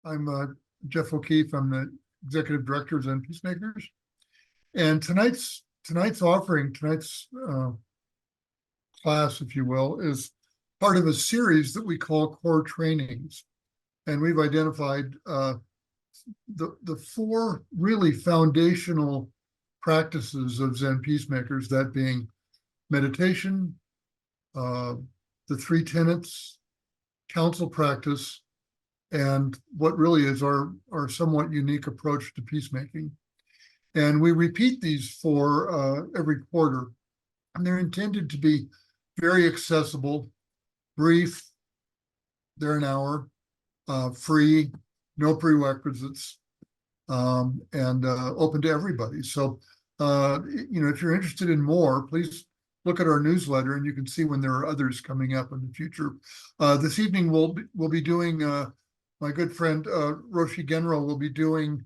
I'm Jeff O'Keefe. I'm the Executive Director of Zen Peacemakers. And tonight's offering, tonight's class, if you will, is part of a series that we call Core Trainings. And we've identified the four really foundational practices of Zen Peacemakers, that being meditation, the three tenets, council practice, and what really is our somewhat unique approach to peacemaking. And we repeat these four every quarter, and they're intended to be very accessible, brief, they're an hour, free, no prerequisites, and open to everybody. So, if you're interested in more, please look at our newsletter, and you can see when there are others coming up in the future. This evening, we'll be doing, my good friend Roshi Genro will be doing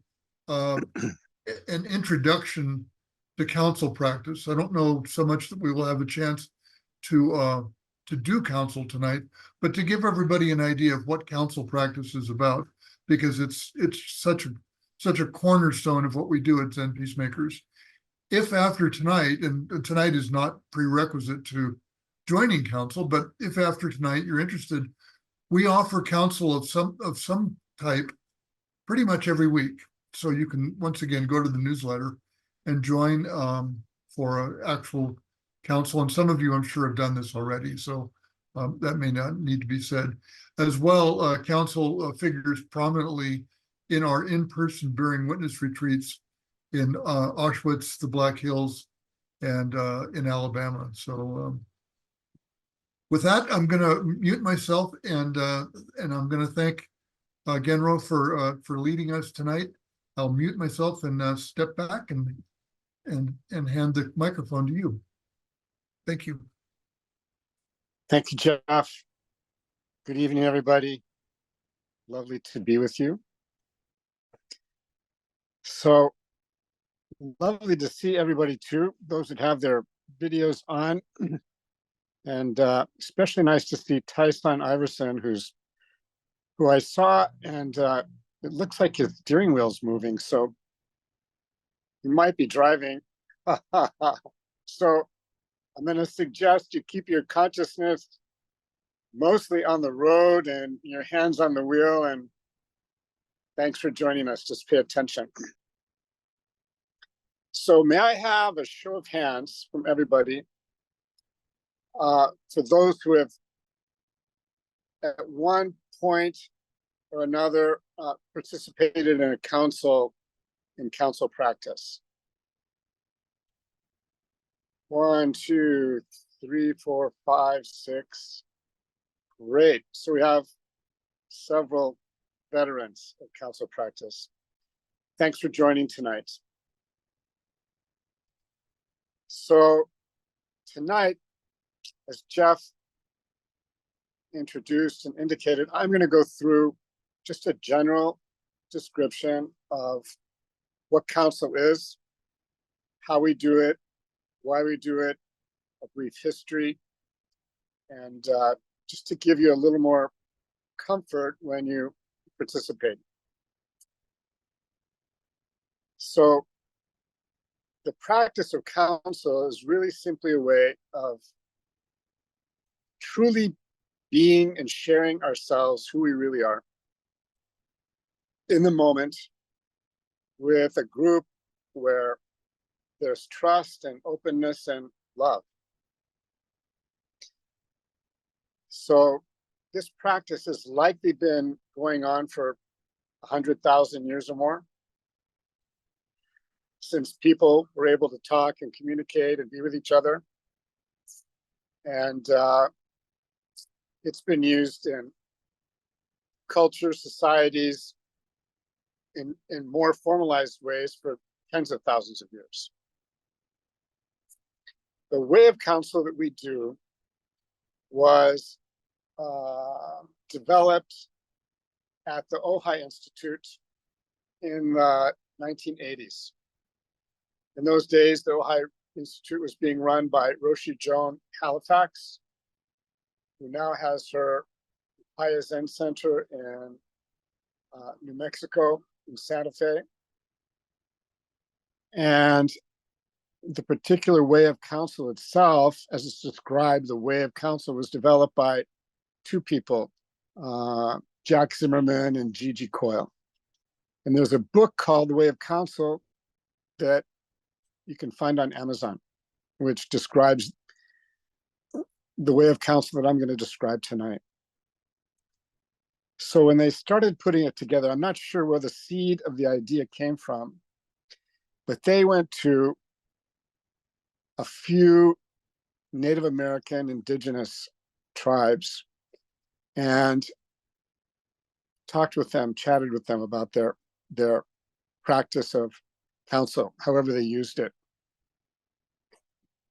an introduction to council practice. I don't know so much that we will have a chance to do council tonight, but to give everybody an idea of what council practice is about, because it's such a cornerstone of what we do at Zen Peacemakers. If after tonight, and tonight is not prerequisite to joining council, but if after tonight you're interested, we offer council of some type pretty much every week. So you can once again go to the newsletter and join for an actual council. And some of you, I'm sure, have done this already, so that may not need to be said. As well, council figures prominently in our in-person bearing witness retreats in Auschwitz, the Black Hills, and in Alabama. So with that, I'm going to mute myself, and I'm going to thank Genro for leading us tonight. I'll mute myself and step back and hand the microphone to you. Thank you. Thank you, Jeff. Good evening, everybody. Lovely to be with you. So lovely to see everybody too, those that have their videos on. And especially nice to see Tyson Iverson, who I saw, and it looks like his steering wheel's moving, so he might be driving. So I'm going to suggest you keep your consciousness mostly on the road and your hands on the wheel, and thanks for joining us. Just pay attention. So may I have a show of hands from everybody for those who have at one point or another participated in council practice. 1, 2, 3, 4, 5, 6. Great. So we have several veterans of council practice. Thanks for joining tonight. So tonight, as Jeff introduced and indicated, I'm going to go through just a general description of what council is, how we do it, why we do it, a brief history, and just to give you a little more comfort when you participate. So the practice of council is really simply a way of truly being and sharing ourselves, who we really are, in the moment, with a group where there's trust and openness and love. So this practice has likely been going on for 100,000 years or more, since people were able to talk and communicate and be with each other. And it's been used in cultures, societies, in more formalized ways for tens of thousands of years. The way of council that we do was developed at the Ojai Institute in the 1980s. In those days, the Ojai Institute was being run by Roshi Joan Halifax, who now has her Aya Zen Center in New Mexico, in Santa Fe. And the particular way of counsel itself, as it's described, the way of counsel was developed by two people, Jack Zimmerman and Gigi Coyle. And there's a book called The Way of Counsel that you can find on Amazon, which describes the way of counsel that I'm going to describe tonight. So when they started putting it together, I'm not sure where the seed of the idea came from, but they went to a few Native American indigenous tribes and talked with them, chatted with them about their practice of counsel, however they used it.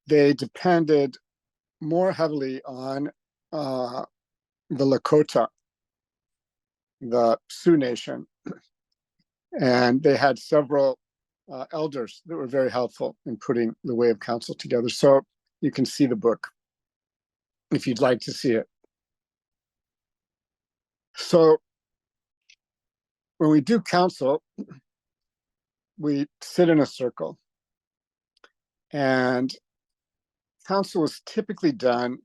They depended more heavily on the Lakota, the Sioux Nation, and they had several elders that were very helpful in putting the way of counsel together. So you can see the book if you'd like to see it. So when we do counsel, we sit in a circle, and counsel is typically done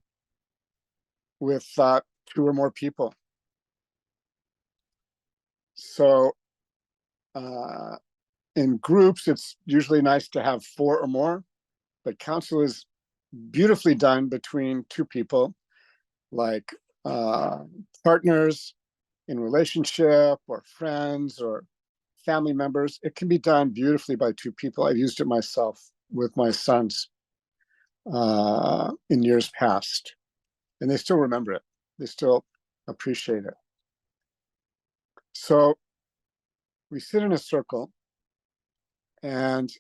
with 2 or more people. So in groups, it's usually nice to have 4 or more, but counsel is beautifully done between 2 people, like partners in relationship or friends or family members. It can be done beautifully by 2 people. I've used it myself with my sons in years past, and they still remember it. They still appreciate it. So we sit in a circle and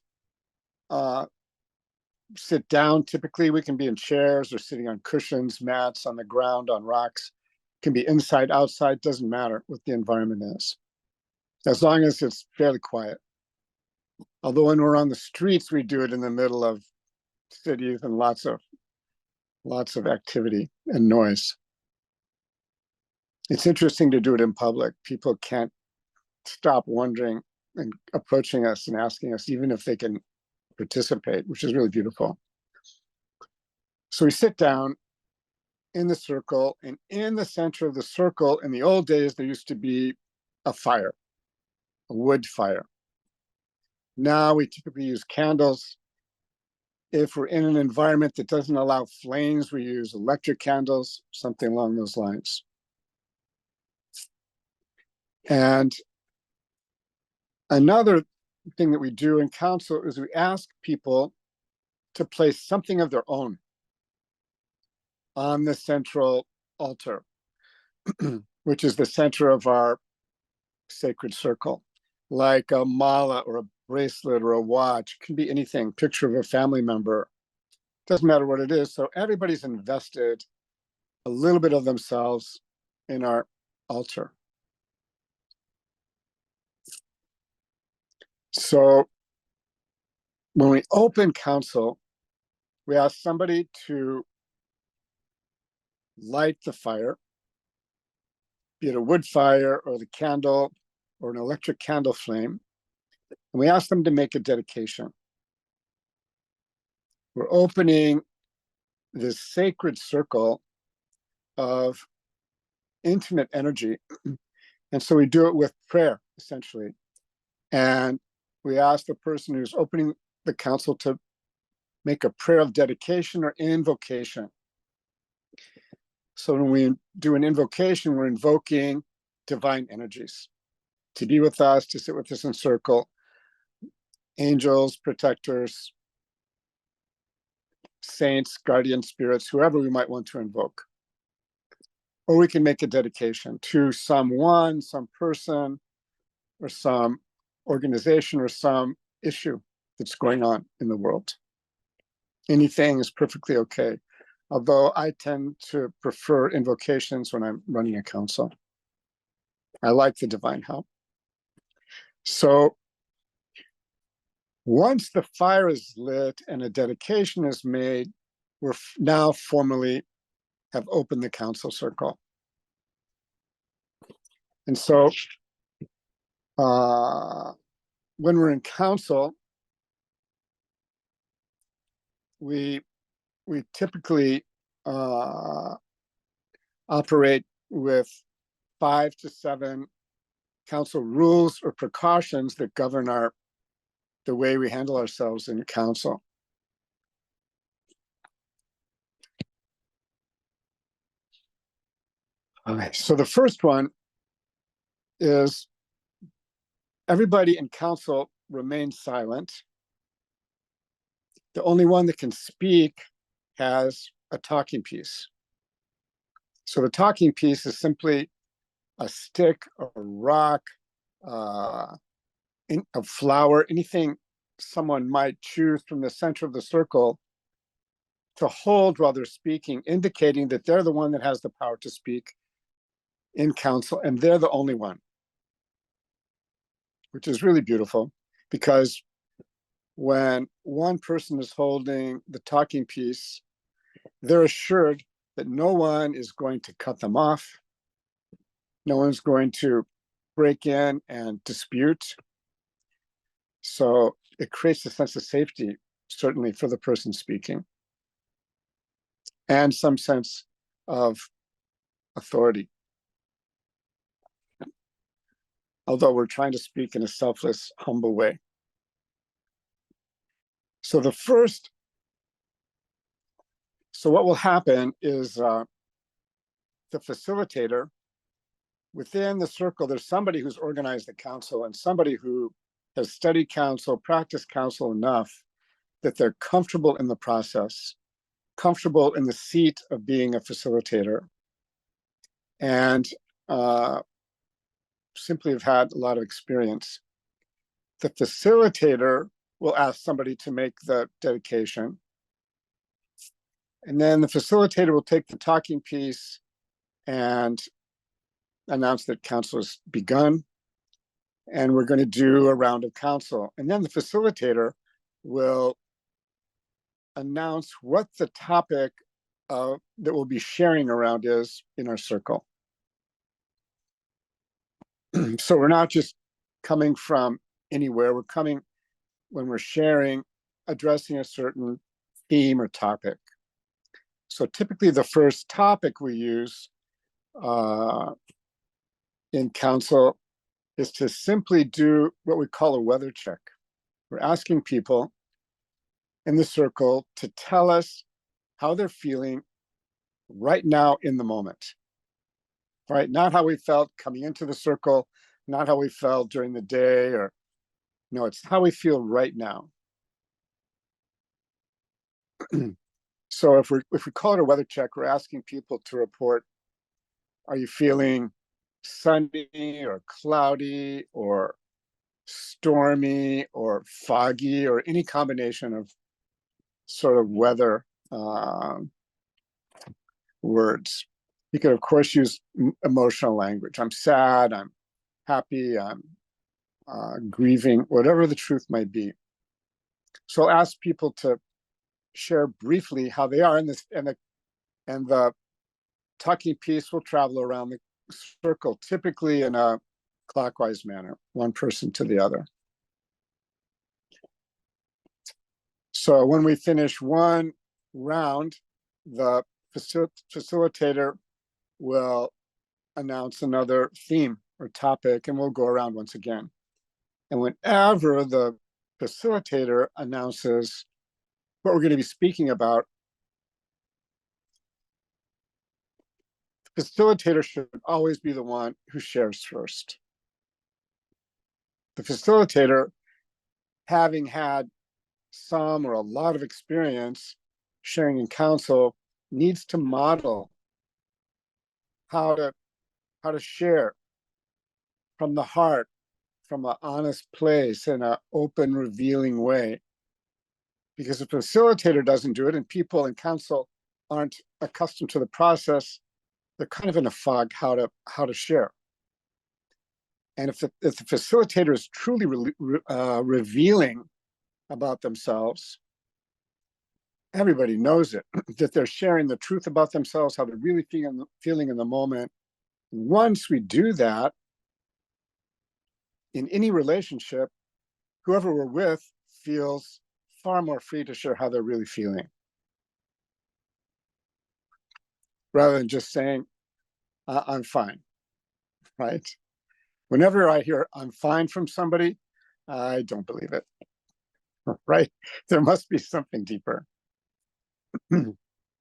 sit down. Typically, we can be in chairs or sitting on cushions, mats, on the ground, on rocks. It can be inside, outside, doesn't matter what the environment is, as long as it's fairly quiet. Although when we're on the streets, we do it in the middle of cities and lots of activity and noise. It's interesting to do it in public. People can't stop wondering and approaching us and asking us, even if they can participate, which is really beautiful. So we sit down in the circle, and in the center of the circle, in the old days, there used to be a fire, a wood fire. Now we typically use candles. If we're in an environment that doesn't allow flames, we use electric candles, something along those lines. And another thing that we do in counsel is we ask people to place something of their own on the central altar, which is the center of our sacred circle, like a mala or a bracelet or a watch. It can be anything, picture of a family member. Doesn't matter what it is. So everybody's invested a little bit of themselves in our altar. So when we open counsel, we ask somebody to light the fire, be it a wood fire or the candle or an electric candle flame. And we ask them to make a dedication. We're opening this sacred circle of intimate energy. And so we do it with prayer, essentially. And we ask the person who's opening the counsel to make a prayer of dedication or invocation. So when we do an invocation, we're invoking divine energies to be with us, to sit with us in circle, angels, protectors, saints, guardian spirits, whoever we might want to invoke. Or we can make a dedication to someone, some person, or some organization, or some issue that's going on in the world. Anything is perfectly okay. Although I tend to prefer invocations when I'm running a council. I like the divine help. So once the fire is lit and a dedication is made, we're now formally have opened the council circle. And so when we're in council, we typically operate with 5 to 7 council rules or precautions that govern the way we handle ourselves in council. Okay, so the first one is everybody in council remains silent. The only one that can speak has a talking piece. So the talking piece is simply a stick, a rock, a flower, anything someone might choose from the center of the circle to hold while they're speaking, indicating that they're the one that has the power to speak in council, and they're the only one, which is really beautiful, because when one person is holding the talking piece, they're assured that no one is going to cut them off. No one's going to break in and dispute. So it creates a sense of safety, certainly for the person speaking, and some sense of authority. Although we're trying to speak in a selfless, humble way. So what will happen is the facilitator, within the circle, there's somebody who's organized the council and somebody who has studied council, practiced council enough that they're comfortable in the process, comfortable in the seat of being a facilitator, and simply have had a lot of experience. The facilitator will ask somebody to make the dedication. And then the facilitator will take the talking piece and announce that council has begun. And we're going to do a round of council. And then the facilitator will announce what the topic that we'll be sharing around is in our circle. So we're not just coming from anywhere. We're coming, when we're sharing, addressing a certain theme or topic. So typically the first topic we use in council is to simply do what we call a weather check. We're asking people in the circle to tell us how they're feeling right now in the moment. Right? Not how we felt coming into the circle, not how we felt during the day, or no, it's how we feel right now. So if we call it a weather check, we're asking people to report, are you feeling sunny or cloudy or stormy or foggy or any combination of sort of weather words. You could, of course, use emotional language. I'm sad, I'm happy, I'm grieving, whatever the truth might be. So I'll ask people to share briefly how they are in this, and the talking piece will travel around the circle, typically in a clockwise manner, one person to the other. So when we finish one round, the facilitator will announce another theme or topic, and we'll go around once again. And whenever the facilitator announces what we're going to be speaking about, the facilitator should always be the one who shares first. The facilitator, having had some or a lot of experience sharing in council, needs to model how to share from the heart, from an honest place, in an open, revealing way. Because if the facilitator doesn't do it, and people in council aren't accustomed to the process, they're kind of in a fog how to share. And if the facilitator is truly revealing about themselves, everybody knows it, that they're sharing the truth about themselves, how they're really feeling in the moment. Once we do that, in any relationship, whoever we're with feels far more free to share how they're really feeling, rather than just saying, I'm fine, right? Whenever I hear I'm fine from somebody, I don't believe it, right? There must be something deeper.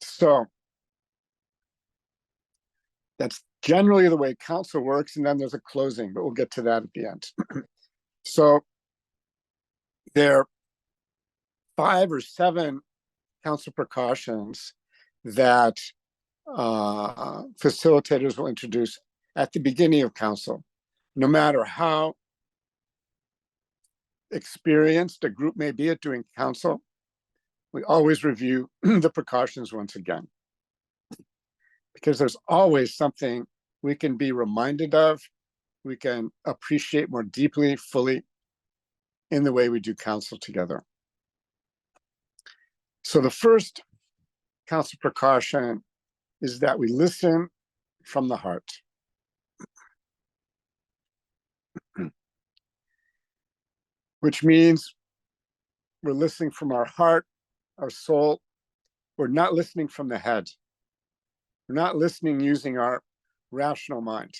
So that's generally the way counsel works. And then there's a closing, but we'll get to that at the end. So there are 5 or 7 counsel precautions that facilitators will introduce at the beginning of counsel. No matter how experienced a group may be at doing counsel, we always review the precautions once again, because there's always something we can be reminded of, we can appreciate more deeply, fully, in the way we do counsel together. So the first counsel precaution is that we listen from the heart. Which means we're listening from our heart, our soul. We're not listening from the head. We're not listening using our rational mind.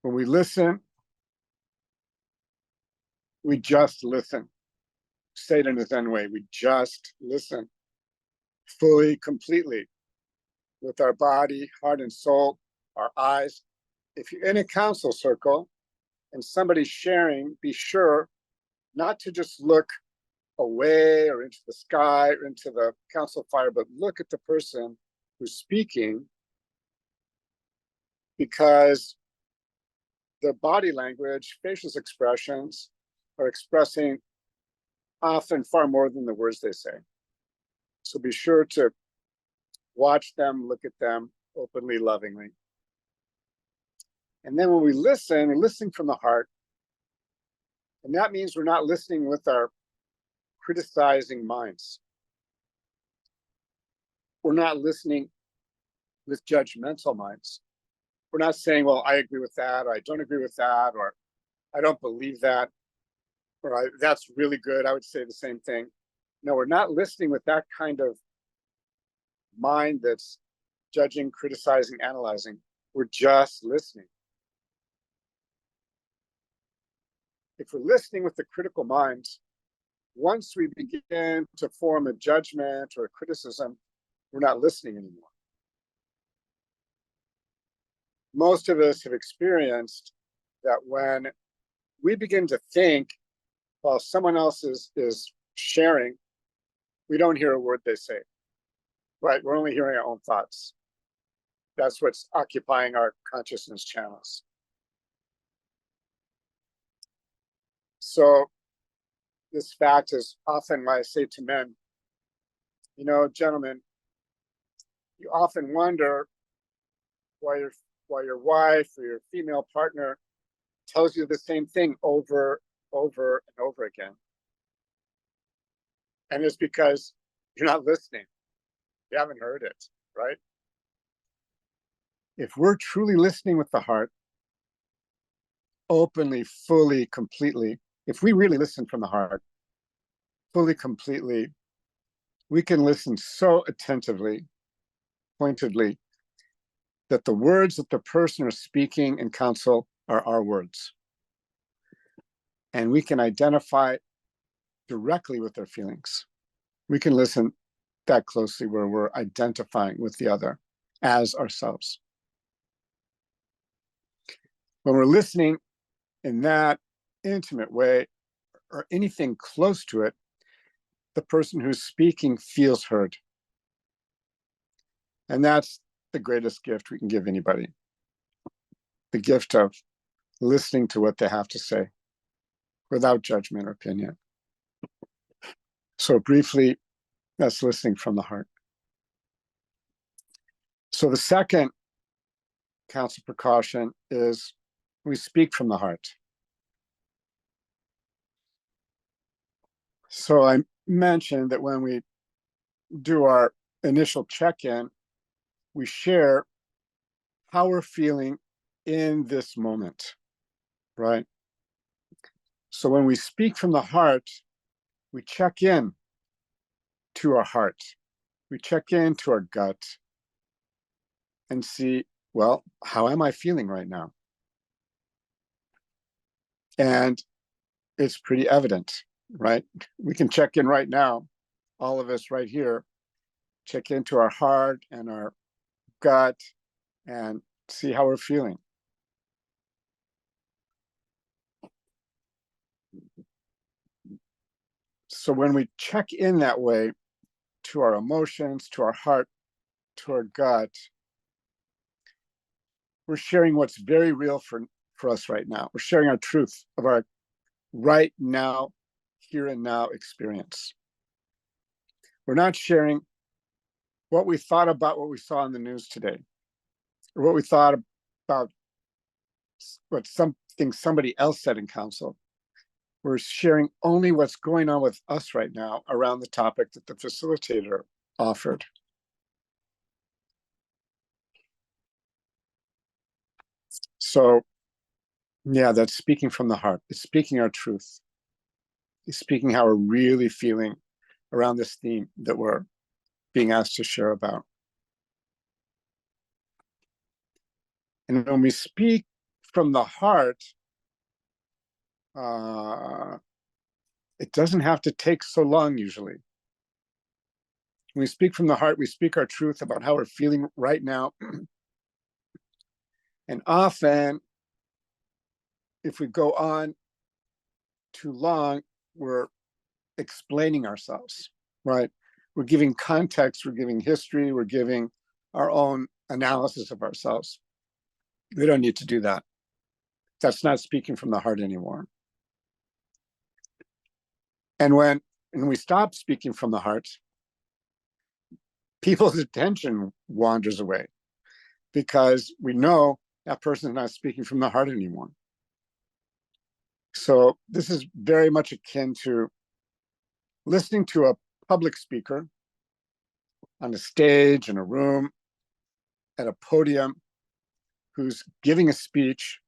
When we listen, we just listen. Say it in a Zen way, we just listen fully, completely, with our body, heart, and soul, our eyes. If you're in a counsel circle and somebody's sharing, be sure not to just look away or into the sky or into the council fire, but look at the person who's speaking, because their body language, facial expressions are expressing often far more than the words they say. So be sure to watch them, look at them openly, lovingly. And then when we listen, we're listening from the heart. And that means we're not listening with our criticizing minds. We're not listening with judgmental minds. We're not saying, well, I agree with that, or I don't agree with that, or I don't believe that, or that's really good. I would say the same thing. No, we're not listening with that kind of mind that's judging, criticizing, analyzing. We're just listening. If we're listening with the critical mind, once we begin to form a judgment or a criticism, we're not listening anymore. Most of us have experienced that when we begin to think while someone else is sharing, we don't hear a word they say, right? We're only hearing our own thoughts. That's what's occupying our consciousness channels. So this fact is often why I say to men, you know, gentlemen, you often wonder why your wife or your female partner tells you the same thing over and over again. And it's because you're not listening. You haven't heard it, right? If we're truly listening with the heart, openly, fully, completely, if we really listen from the heart, fully, completely, we can listen so attentively, pointedly, that the words that the person is speaking in counsel are our words. And we can identify directly with their feelings. We can listen that closely where we're identifying with the other as ourselves. When we're listening in that intimate way, or anything close to it, the person who's speaking feels heard. And that's the greatest gift we can give anybody. The gift of listening to what they have to say without judgment or opinion. So briefly, that's listening from the heart. So the second counsel precaution is we speak from the heart. So I mentioned that when we do our initial check-in, we share how we're feeling in this moment, right? So when we speak from the heart, we check in to our heart. We check into our gut and see, well, how am I feeling right now? And it's pretty evident, right? We can check in right now, all of us right here, check into our heart and our gut and see how we're feeling. So when we check in that way to our emotions, to our heart, to our gut, we're sharing what's very real for us right now. We're sharing our truth of our right now, here and now experience. We're not sharing what we thought about what we saw in the news today, or what we thought about what something somebody else said in council. We're sharing only what's going on with us right now around the topic that the facilitator offered. So, yeah, that's speaking from the heart. It's speaking our truth. It's speaking how we're really feeling around this theme that we're being asked to share about. And when we speak from the heart, it doesn't have to take so long usually. When we speak from the heart, we speak our truth about how we're feeling right now. And often, if we go on too long, we're explaining ourselves, right? We're giving context, we're giving history, we're giving our own analysis of ourselves. We don't need to do that. That's not speaking from the heart anymore. And when we stop speaking from the heart, people's attention wanders away because we know that person is not speaking from the heart anymore. So this is very much akin to listening to a public speaker on a stage, in a room, at a podium, who's giving a speech,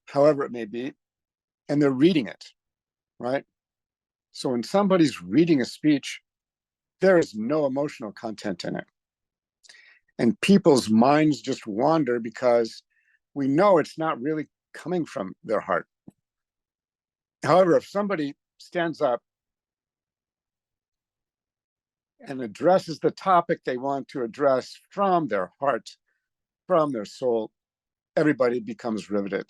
however it may be, and they're reading it, right? So when somebody's reading a speech, there is no emotional content in it. And people's minds just wander because we know it's not really coming from their heart. However, if somebody stands up and addresses the topic they want to address from their heart, from their soul, everybody becomes riveted.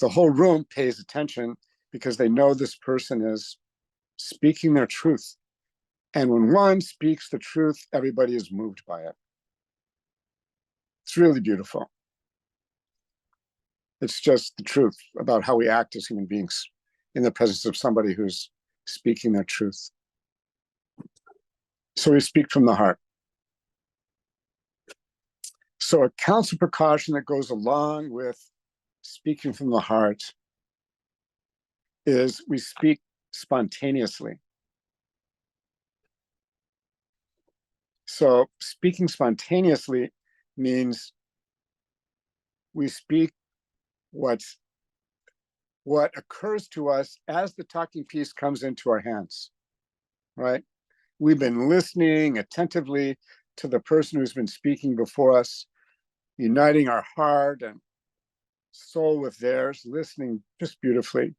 The whole room pays attention because they know this person is speaking their truth. And when one speaks the truth, everybody is moved by it. It's really beautiful. It's just the truth about how we act as human beings in the presence of somebody who's speaking their truth. So we speak from the heart. So a counsel precaution that goes along with speaking from the heart is we speak spontaneously. So speaking spontaneously means we speak what occurs to us as the talking piece comes into our hands, right? We've been listening attentively to the person who's been speaking before us, uniting our heart and soul with theirs, listening just beautifully.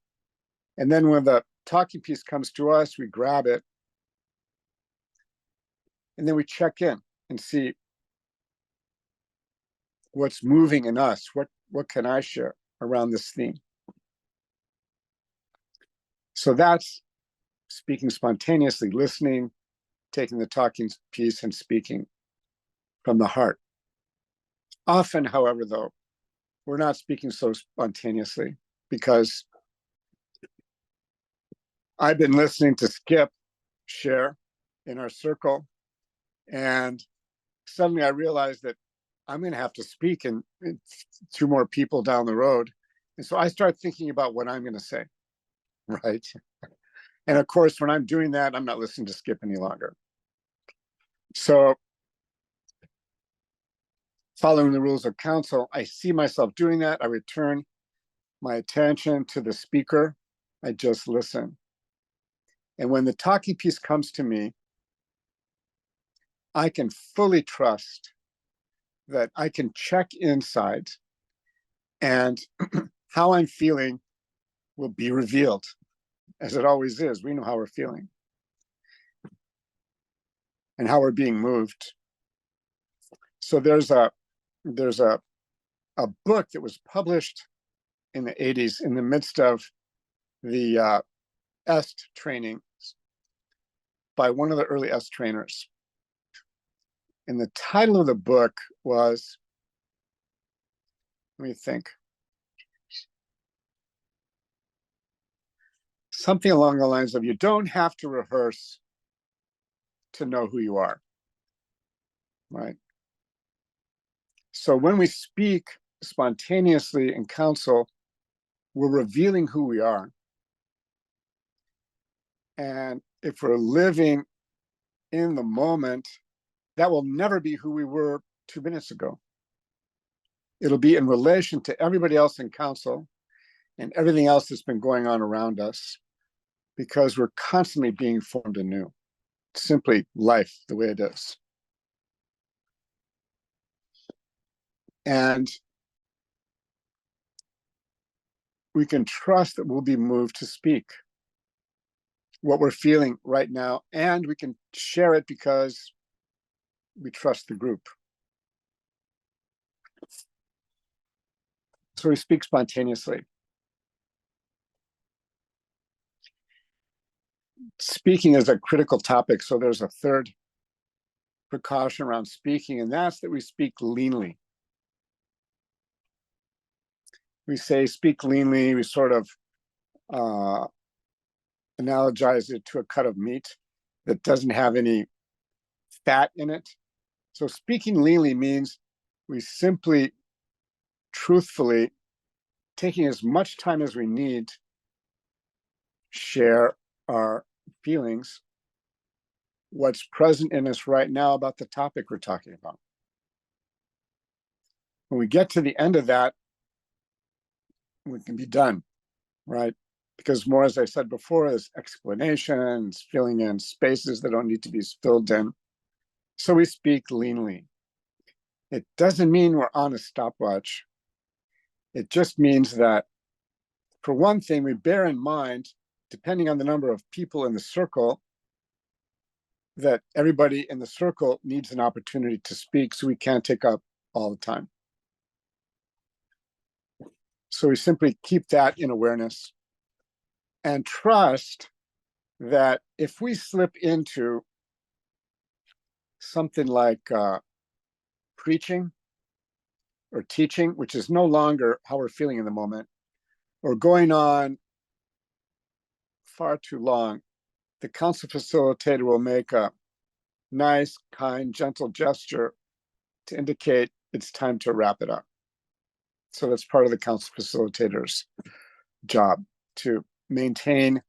And then when the talking piece comes to us, we grab it, and then we check in and see what's moving in us. What can I share around this theme? So that's speaking spontaneously, listening, taking the talking piece and speaking from the heart. Often, however, though, we're not speaking so spontaneously because I've been listening to Skip share in our circle, and suddenly I realized that I'm going to have to speak and to more people down the road. And so I start thinking about what I'm going to say, right? And of course, when I'm doing that, I'm not listening to Skip any longer. So following the rules of council, I see myself doing that. I return my attention to the speaker. I just listen. And when the talking piece comes to me, I can fully trust that I can check inside and how I'm feeling will be revealed, as it always is. We know how we're feeling and how we're being moved. So there's a book that was published in the 80s in the midst of the EST training by one of the early EST trainers. And the title of the book was, let me think, something along the lines of, you don't have to rehearse to know who you are, right? So when we speak spontaneously in council, we're revealing who we are. And if we're living in the moment, that will never be who we were 2 minutes ago. It'll be in relation to everybody else in council and everything else that's been going on around us, because we're constantly being formed anew. Simply life the way it is. And we can trust that we'll be moved to speak what we're feeling right now, and we can share it because we trust the group. So we speak spontaneously. Speaking is a critical topic, so there's a third precaution around speaking, and that's that we speak leanly. We say speak leanly, we sort of analogize it to a cut of meat that doesn't have any fat in it. So speaking leanly means we simply, truthfully, taking as much time as we need, share our feelings, what's present in us right now about the topic we're talking about. When we get to the end of that, we can be done, right? Because more, as I said before, is explanations, filling in spaces that don't need to be filled in. So we speak leanly. It doesn't mean we're on a stopwatch. It just means that, for one thing, we bear in mind, depending on the number of people in the circle, that everybody in the circle needs an opportunity to speak, so we can't take up all the time. So we simply keep that in awareness and trust that if we slip into something like preaching or teaching, which is no longer how we're feeling in the moment, or going on far too long, the council facilitator will make a nice, kind, gentle gesture to indicate it's time to wrap it up. So that's part of the council facilitator's job, to maintain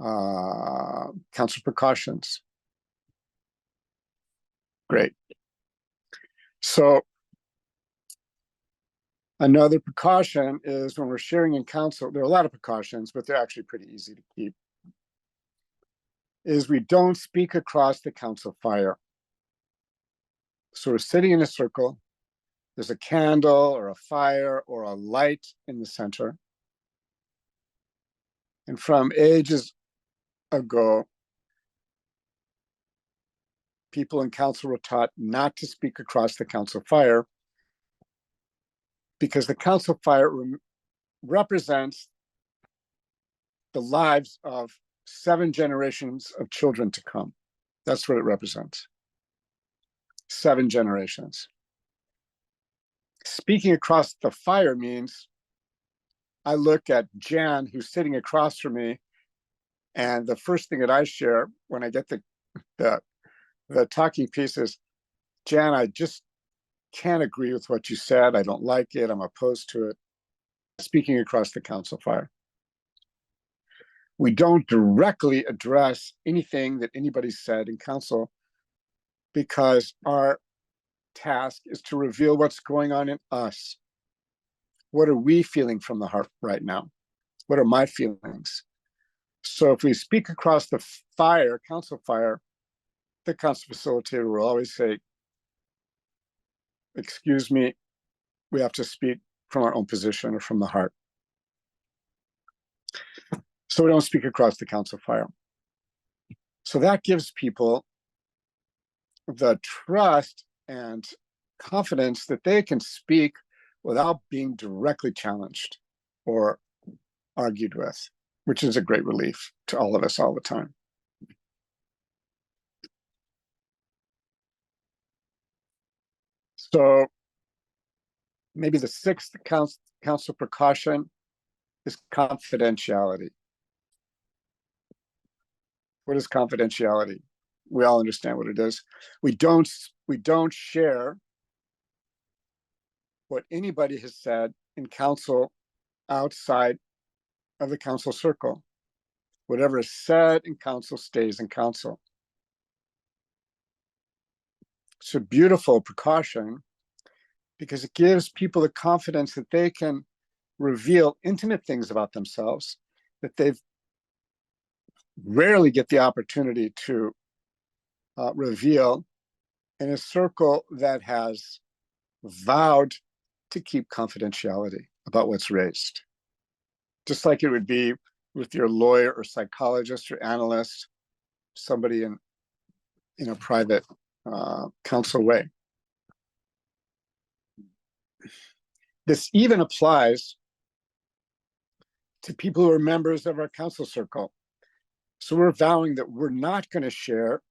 council precautions. Great. So another precaution is when we're sharing in council, there are a lot of precautions, but they're actually pretty easy to keep, is we don't speak across the council fire. So we're sitting in a circle, there's a candle or a fire or a light in the center. And from ages ago, people in council were taught not to speak across the council fire, because the council fire represents the lives of 7 generations of children to come. That's what it represents. 7 generations. Speaking across the fire means I look at Jan, who's sitting across from me, and the first thing that I share when I get the talking piece is, Jan, I just can't agree with what you said. I don't like it. I'm opposed to it. Speaking across the council fire. We don't directly address anything that anybody said in council, because our task is to reveal what's going on in us. What are we feeling from the heart right now? What are my feelings? So if we speak across the fire, council fire, the council facilitator will always say, excuse me, we have to speak from our own position or from the heart. So we don't speak across the council fire. So that gives people the trust and confidence that they can speak without being directly challenged or argued with, which is a great relief to all of us all the time. So maybe the sixth council precaution is confidentiality. What is confidentiality? We all understand what it is. We don't share what anybody has said in council outside of the council circle. Whatever is said in council stays in council. It's a beautiful precaution because it gives people the confidence that they can reveal intimate things about themselves that they've rarely get the opportunity to reveal in a circle that has vowed to keep confidentiality about what's raised. Just like it would be with your lawyer or psychologist or analyst, somebody in a private counsel way. This even applies to people who are members of our council circle. So we're vowing that we're not going to share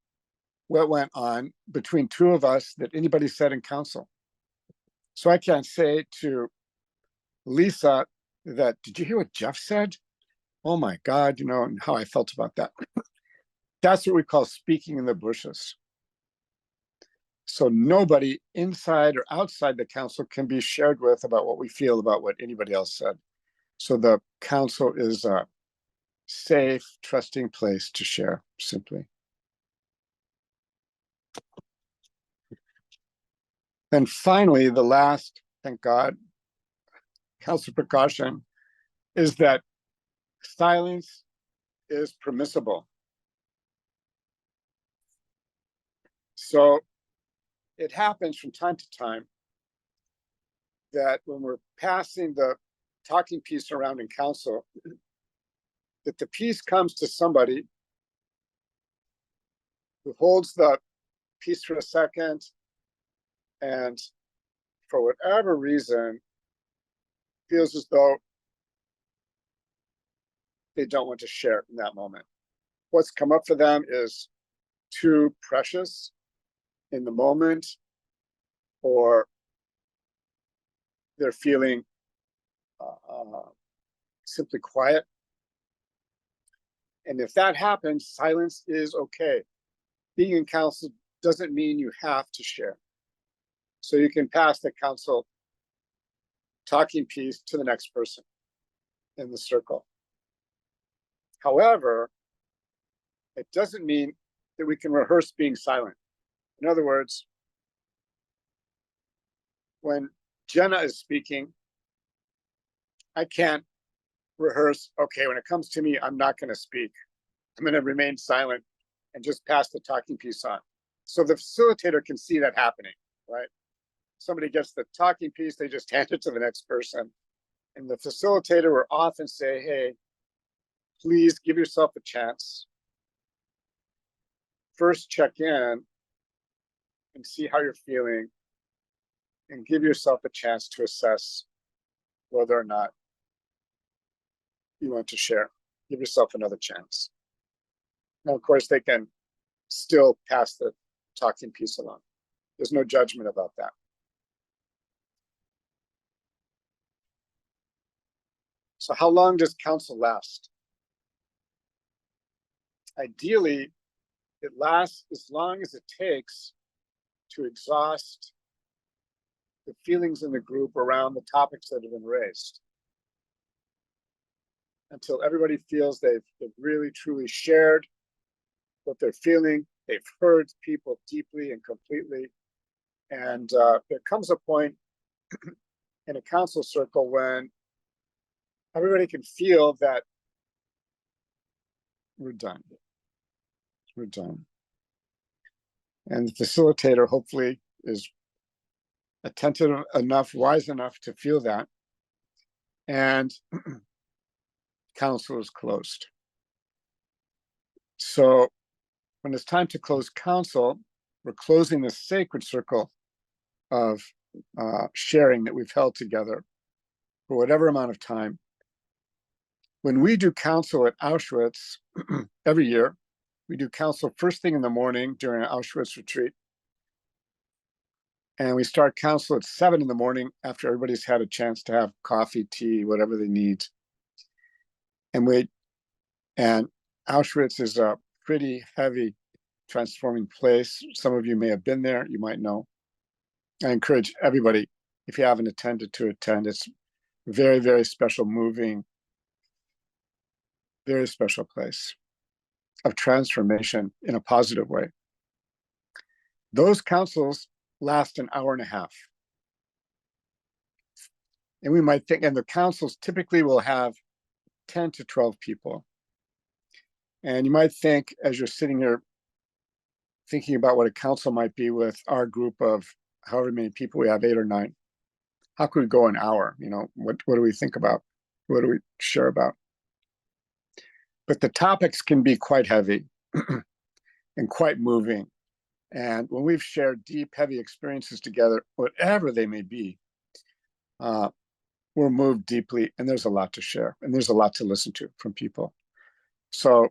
what went on between two of us that anybody said in council. So I can't say to Lisa that, did you hear what Jeff said? Oh my God, you know, and how I felt about that. That's what we call speaking in the bushes. So nobody inside or outside the council can be shared with about what we feel about what anybody else said. So the council is a safe, trusting place to share, simply. And finally, the last, thank God, council precaution is that silence is permissible. So it happens from time to time that when we're passing the talking piece around in council, that the piece comes to somebody who holds the piece for a second and for whatever reason feels as though they don't want to share in that moment. What's come up for them is too precious in the moment, or they're feeling simply quiet. And if that happens, silence is okay. Being in council doesn't mean you have to share. So you can pass the council talking piece to the next person in the circle. However, it doesn't mean that we can rehearse being silent. In other words, when Jenna is speaking, I can't rehearse, okay, when it comes to me, I'm not going to speak. I'm going to remain silent and just pass the talking piece on. So the facilitator can see that happening, right? Somebody gets the talking piece, they just hand it to the next person. And the facilitator will often say, hey, please give yourself a chance. First check in and see how you're feeling and give yourself a chance to assess whether or not you want to share. Give yourself another chance. Now, of course, they can still pass the talking piece along. There's no judgment about that. So how long does council last? Ideally, it lasts as long as it takes to exhaust the feelings in the group around the topics that have been raised, until everybody feels they've really truly shared what they're feeling, they've heard people deeply and completely, And there comes a point in a council circle when everybody can feel that we're done. We're done. And the facilitator hopefully is attentive enough, wise enough to feel that. And council is closed. So when it's time to close council, we're closing the sacred circle of sharing that we've held together for whatever amount of time. When we do council at Auschwitz every year, we do council first thing in the morning during an Auschwitz retreat. And we start council at 7 in the morning after everybody's had a chance to have coffee, tea, whatever they need. And Auschwitz is a pretty heavy, transforming place. Some of you may have been there, you might know. I encourage everybody, if you haven't attended, to attend. It's very, very special, moving, very special place of transformation in a positive way. Those councils last an hour and a half. And we might think, and the councils typically will have 10 to 12 people. And you might think, as you're sitting here thinking about what a council might be with our group of however many people we have, 8 or 9, how could we go an hour? You know, what do we think about? What do we share about? But the topics can be quite heavy and quite moving. And when we've shared deep, heavy experiences together, whatever they may be, we're moved deeply, and there's a lot to share, and there's a lot to listen to from people. So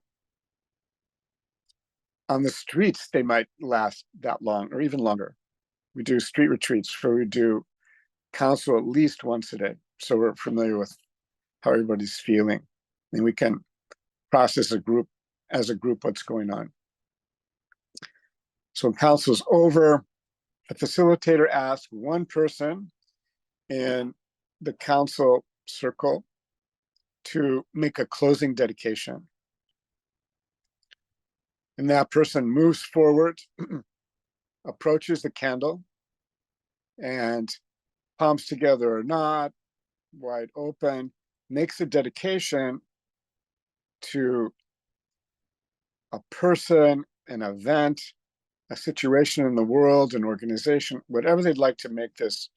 on the streets, they might last that long or even longer. We do street retreats where we do council at least once a day. So we're familiar with how everybody's feeling, and we can process as a group what's going on. So when council's over, a facilitator asks one person in the council circle to make a closing dedication. And that person moves forward, approaches the candle, and palms together or not, wide open, makes a dedication to a person, an event, a situation in the world, an organization, whatever they'd like to make this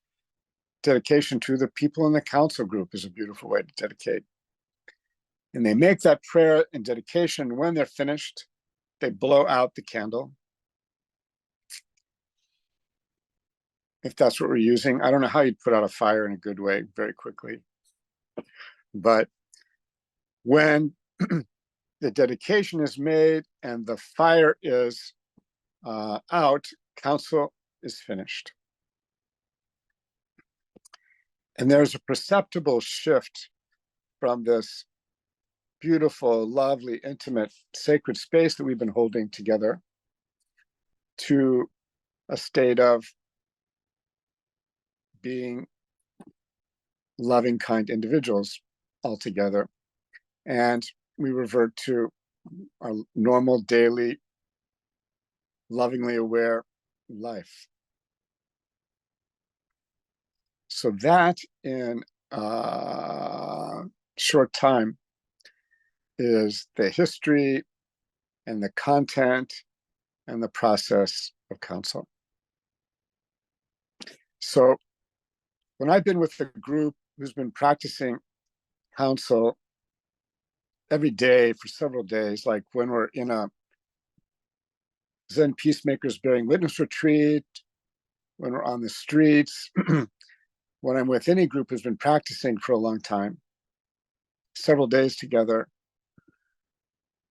dedication to. The people in the council group is a beautiful way to dedicate. And they make that prayer and dedication. When they're finished, they blow out the candle. If that's what we're using. I don't know how you'd put out a fire in a good way very quickly. But when the dedication is made and the fire is out, council is finished. And there's a perceptible shift from this beautiful, lovely, intimate, sacred space that we've been holding together to a state of being loving, kind individuals altogether. And we revert to our normal, daily, lovingly aware life. So that in a short time is the history and the content and the process of council. So when I've been with a group who's been practicing council every day for several days, like when we're in a Zen Peacemakers Bearing Witness retreat, when we're on the streets, when I'm with any group who's been practicing for a long time, several days together,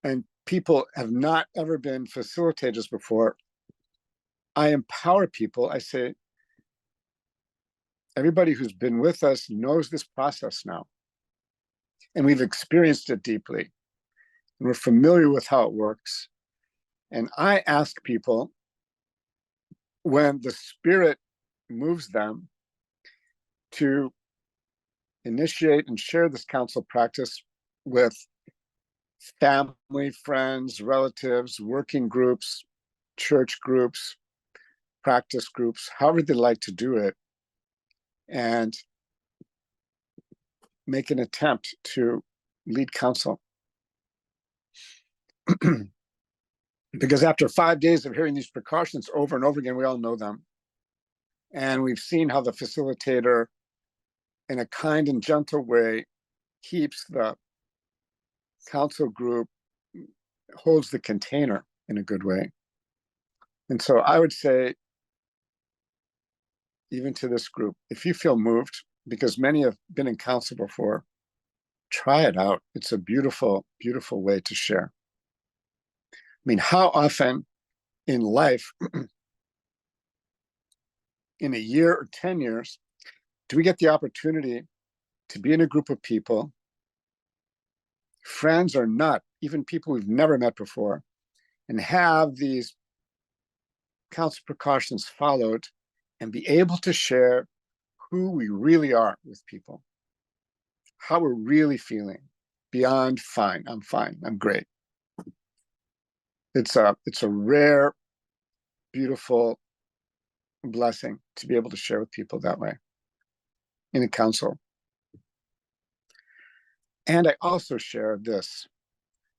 and people have not ever been facilitators before, I empower people. I say, everybody who's been with us knows this process now. And we've experienced it deeply. And we're familiar with how it works. And I ask people, when the spirit moves them, to initiate and share this council practice with family, friends, relatives, working groups, church groups, practice groups, however they like to do it, and make an attempt to lead counsel. Because after 5 days of hearing these precautions over and over again, we all know them. And we've seen how the facilitator, in a kind and gentle way, keeps the counsel group, holds the container in a good way. And so I would say, even to this group, if you feel moved, because many have been in counsel before, try it out. It's a beautiful, beautiful way to share. I mean, how often in life, in a year or 10 years, do we get the opportunity to be in a group of people, friends or not, even people we've never met before, and have these counsel precautions followed and be able to share who we really are with people, how we're really feeling beyond fine, I'm great. It's a rare, beautiful blessing to be able to share with people that way in a council. And I also share this,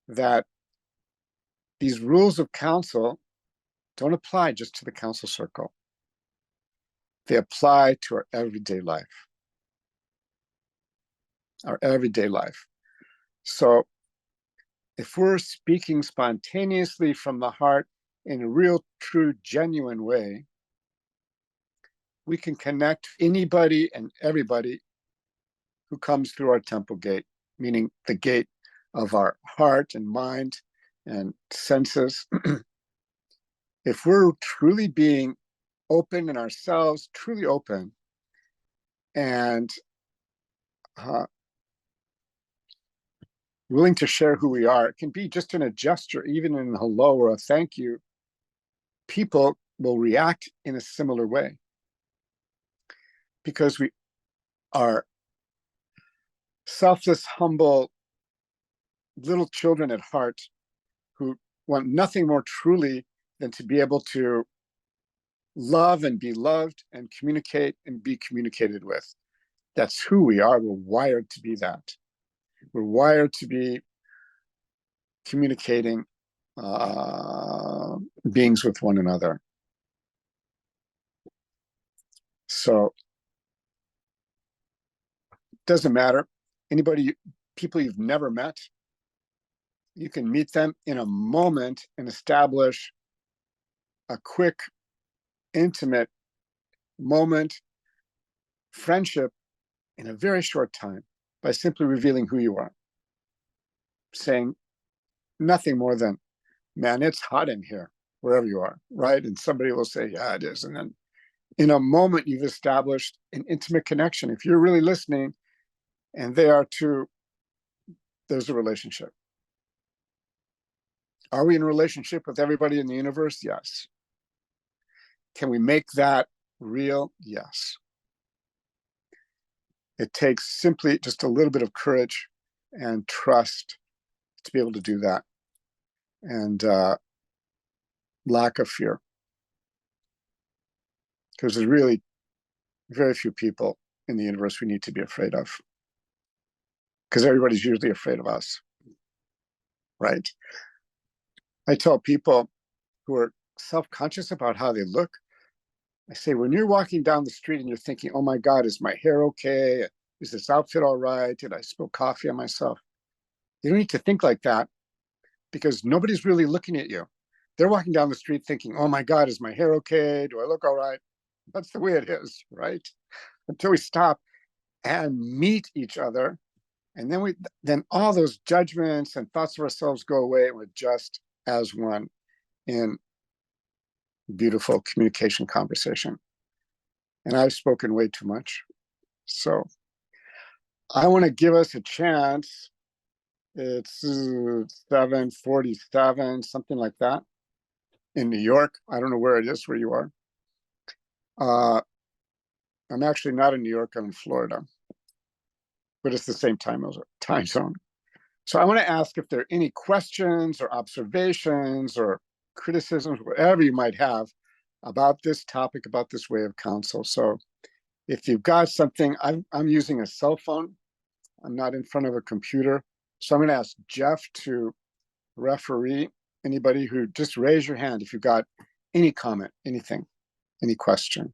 that these rules of counsel don't apply just to the counsel circle. They apply to our everyday life. Our everyday life. So if we're speaking spontaneously from the heart in a real, true, genuine way, we can connect anybody and everybody who comes through our temple gate, meaning the gate of our heart and mind and senses. If we're truly being open in ourselves, truly open, and willing to share who we are, it can be just in a gesture, even in a hello or a thank you, people will react in a similar way. Because we are selfless, humble, little children at heart who want nothing more truly than to be able to love and be loved and communicate and be communicated with. That's who we are. We're wired to be that. We're wired to be communicating beings with one another. So it doesn't matter. People you've never met, you can meet them in a moment and establish a quick, intimate moment, friendship in a very short time by simply revealing who you are. Saying nothing more than, man, it's hot in here, wherever you are, right? And somebody will say, yeah, it is. And then in a moment, you've established an intimate connection. If you're really listening and they are too, there's a relationship. Are we in a relationship with everybody in the universe? Yes. Can we make that real? Yes. It takes simply just a little bit of courage and trust to be able to do that, and lack of fear. Because there's really very few people in the universe we need to be afraid of. Because everybody's usually afraid of us, right? I tell people who are self-conscious about how they look, I say, when you're walking down the street and you're thinking, oh my God, is my hair okay? Is this outfit all right? Did I spill coffee on myself? You don't need to think like that, because nobody's really looking at you. They're walking down the street thinking, oh my God, is my hair okay? Do I look all right? That's the way it is, right? Until we stop and meet each other. And then all those judgments and thoughts of ourselves go away, and we're just as one in beautiful communication conversation. And I've spoken way too much. So I want to give us a chance. It's 7:47, something like that, in New York. I don't know where it is where you are. I'm actually not in New York, I'm in Florida, but it's the same time zone. So I want to ask if there are any questions or observations or criticisms, whatever you might have about this topic, about this way of counsel. So if you've got something, I'm using a cell phone. I'm not in front of a computer. So I'm going to ask Jeff to referee anybody who just raise your hand if you've got any comment, anything, any question.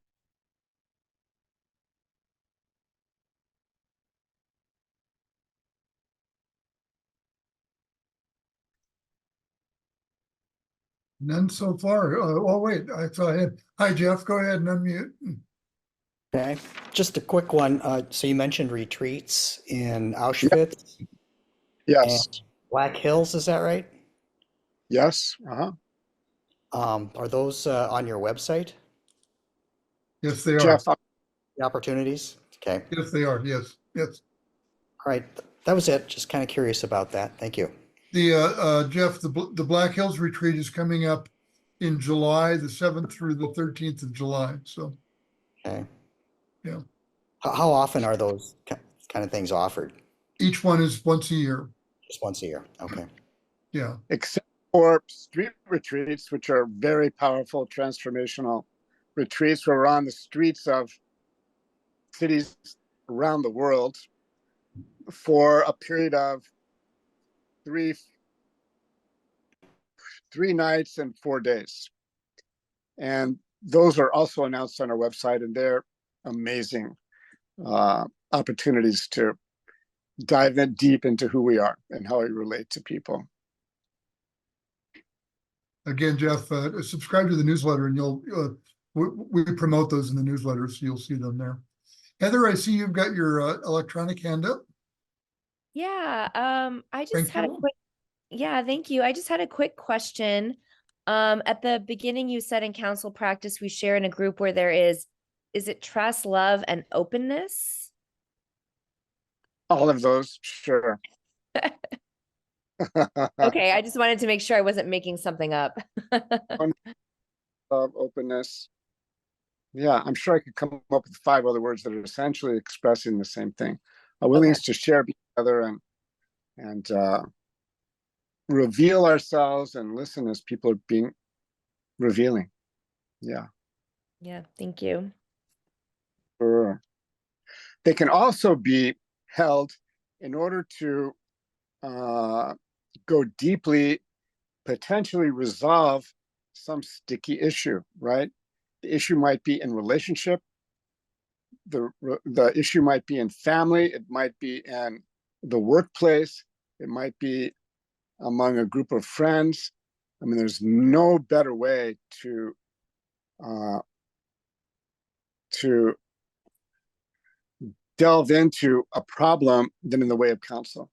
None so far. Oh, wait, I saw a hand. Hi, Jeff, go ahead and unmute. Okay, just a quick one. So you mentioned retreats in Yeah. Auschwitz and Yes. Black Hills, is that right? Yes. Uh-huh. Are those on your website, Yes, they are. Jeff, the opportunities? Okay, Yes, they are. Yes, yes. all right. That was it. Just kind of curious about that. Thank you. The Jeff, the Black Hills retreat is coming up in July, the 7th through the 13th of July. So, Okay. yeah, How often are those kind of things offered? each one is once a year. Just once a year. Okay. Yeah. except for street retreats, which are very powerful, transformational retreats where we're on the streets of cities around the world for a period of three nights and 4 days. And those are also announced on our website, and they're amazing opportunities to dive in deep into who we are and how we relate to people. Again, Jeff, subscribe to the newsletter and you'll, we promote those in the newsletter, so you'll see them there. Heather, I see you've got your electronic hand up. Yeah, I just Thank had a you. quick, yeah, thank you. I just had a quick question. At the beginning, you said in council practice, we share in a group where there is it trust, love, and openness? All of those, sure. Okay, I just wanted to make sure I wasn't making something up. Of openness. Yeah, I'm sure I could come up with 5 other words that are essentially expressing the same thing. A willingness to share together and reveal ourselves and listen as people are being revealing. Yeah. Yeah, thank you. Sure. They can also be held in order to go deeply, potentially resolve some sticky issue, right? The issue might be in relationship. The issue might be in family. It might be in the workplace. It might be among a group of friends. I mean, there's no better way to delve into a problem than in the way of counsel,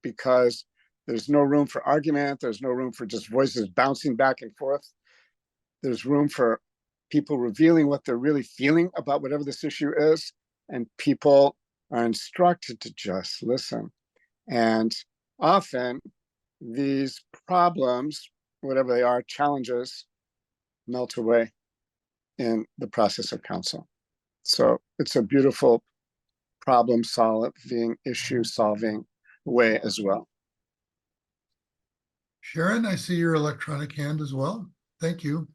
because there's no room for argument. There's no room for just voices bouncing back and forth. There's room for people revealing what they're really feeling about whatever this issue is, and people are instructed to just listen. And often these problems, whatever they are, challenges, melt away in the process of counsel. So it's a beautiful problem solving, issue solving way as well. Sharon, I see your electronic hand as well. Thank you.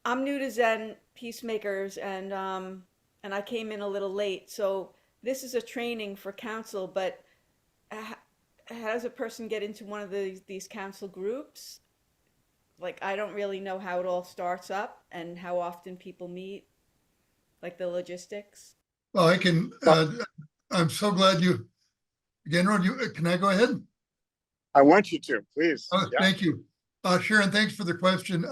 I'm new to Zen Peacemakers, and I came in a little late. So this is a training for council, but how does a person get into one of these council groups? Like, I don't really know how it all starts up and how often people meet, like the logistics. Well, I can, I'm so glad you, Genro, can I go ahead? I want you to, please. Yeah. Thank you. Sharon, thanks for the question.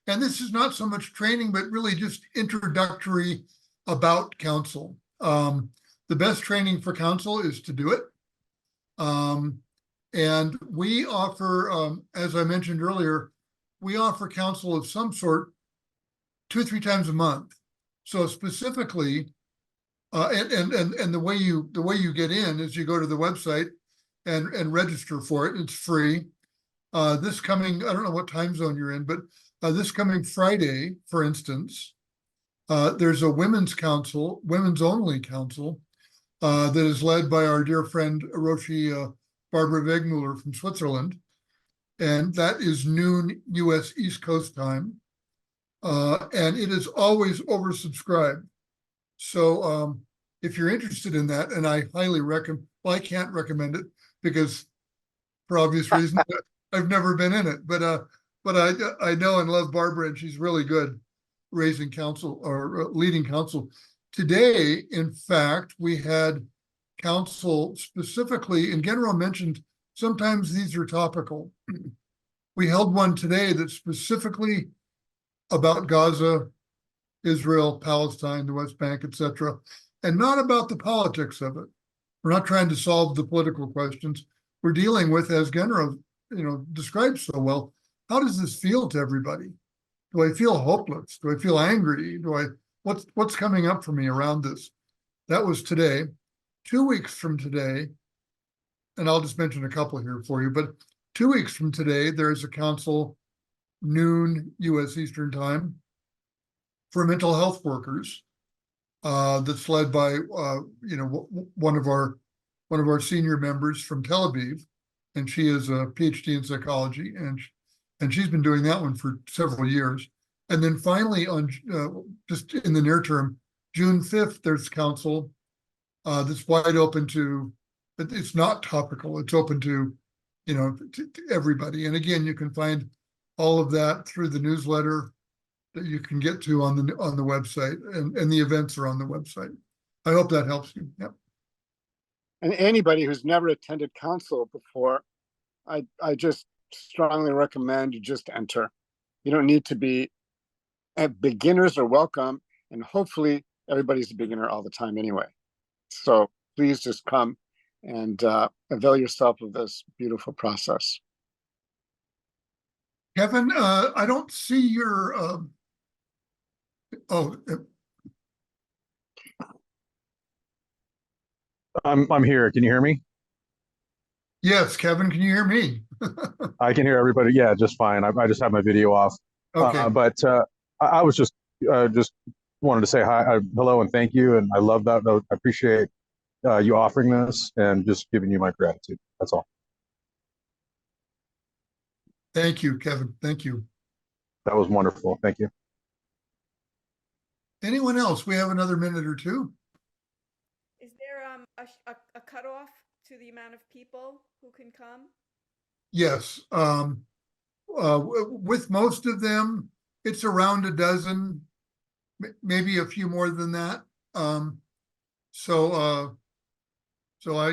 And this is not so much training, but really just introductory about counsel. The best training for counsel is to do it. And we offer, as I mentioned earlier, we offer counsel of some sort 2 or 3 times a month. So specifically, and the way you get in is you go to the website and register for it. It's free. This coming, I don't know what time zone you're in, but this coming Friday, for instance, there's a women's council, women's only council, that is led by our dear friend Roshi Barbara Wegmuller from Switzerland. And that is noon US East Coast time. and it is always oversubscribed. So if you're interested in that, and I highly recommend, well, I can't recommend it because for obvious reasons, I've never been in it, but I know and love Barbara, and she's really good raising council or leading council. Today, in fact, we had council specifically, and Genro mentioned sometimes these are topical. We held one today that's specifically about Gaza, Israel, Palestine, the West Bank, etc., and not about the politics of it. We're not trying to solve the political questions. We're dealing with, as Genro, described so well, how does this feel to everybody? Do I feel hopeless? Do I feel angry? What's coming up for me around this? That was today. 2 weeks from today, and I'll just mention a couple here for you, but 2 weeks from today, there's a council, noon US Eastern Time, for mental health workers, that's led by one of our senior members from Tel Aviv, and she is a PhD in psychology, and she's been doing that one for several years. And then finally, on just in the near term, June 5th, there's council that's wide open to. It's not topical. It's open to to everybody. And again, you can find all of that through the newsletter that you can get to on the website, and the events are on the website. I hope that helps you. Yep. And anybody who's never attended council before, I just strongly recommend you just enter. You don't need to be. Beginners are welcome, and hopefully everybody's a beginner all the time anyway. So please just come and avail yourself of this beautiful process. Kevin, I don't see your. I'm here. Can you hear me? Yes, Kevin, can you hear me? I can hear everybody. Yeah, just fine. I just have my video off. Okay. But I was just wanted to say hi, hello, and thank you. And I love that. I appreciate you offering this and just giving you my gratitude. That's all. Thank you, Kevin. Thank you. That was wonderful. Thank you. Anyone else? We have another minute or two. Is there a cutoff to the amount of people who can come? Yes. With most of them, it's around a dozen, maybe a few more than that. So I,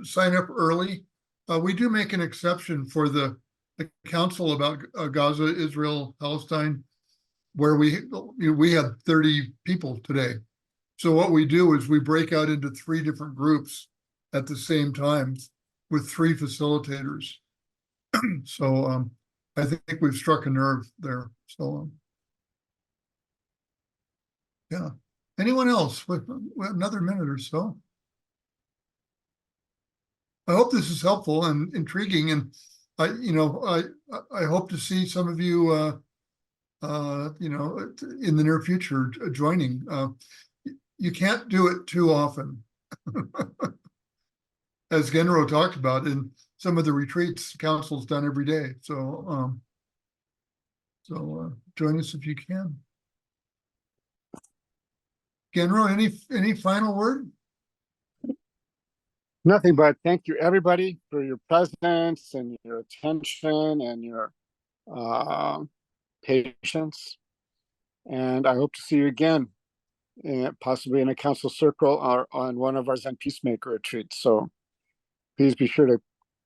sign up early. We do make an exception for the council about Gaza, Israel, Palestine, where we had 30 people today. So what we do is we break out into 3 different groups at the same time with 3 facilitators. So I think we've struck a nerve there. So yeah. Anyone else with another minute or so? I hope this is helpful and intriguing, and I hope to see some of you in the near future joining. You can't do it too often. As Genro talked about in some of the retreats, council's done every day. So join us if you can. Genro, any final word? Nothing but thank you, everybody, for your presence and your attention and your patience. And I hope to see you again, possibly in a council circle or on one of our Zen Peacemaker retreats. So please be sure to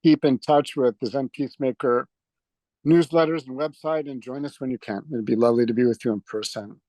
keep in touch with the Zen Peacemaker newsletters and website and join us when you can. It'd be lovely to be with you in person.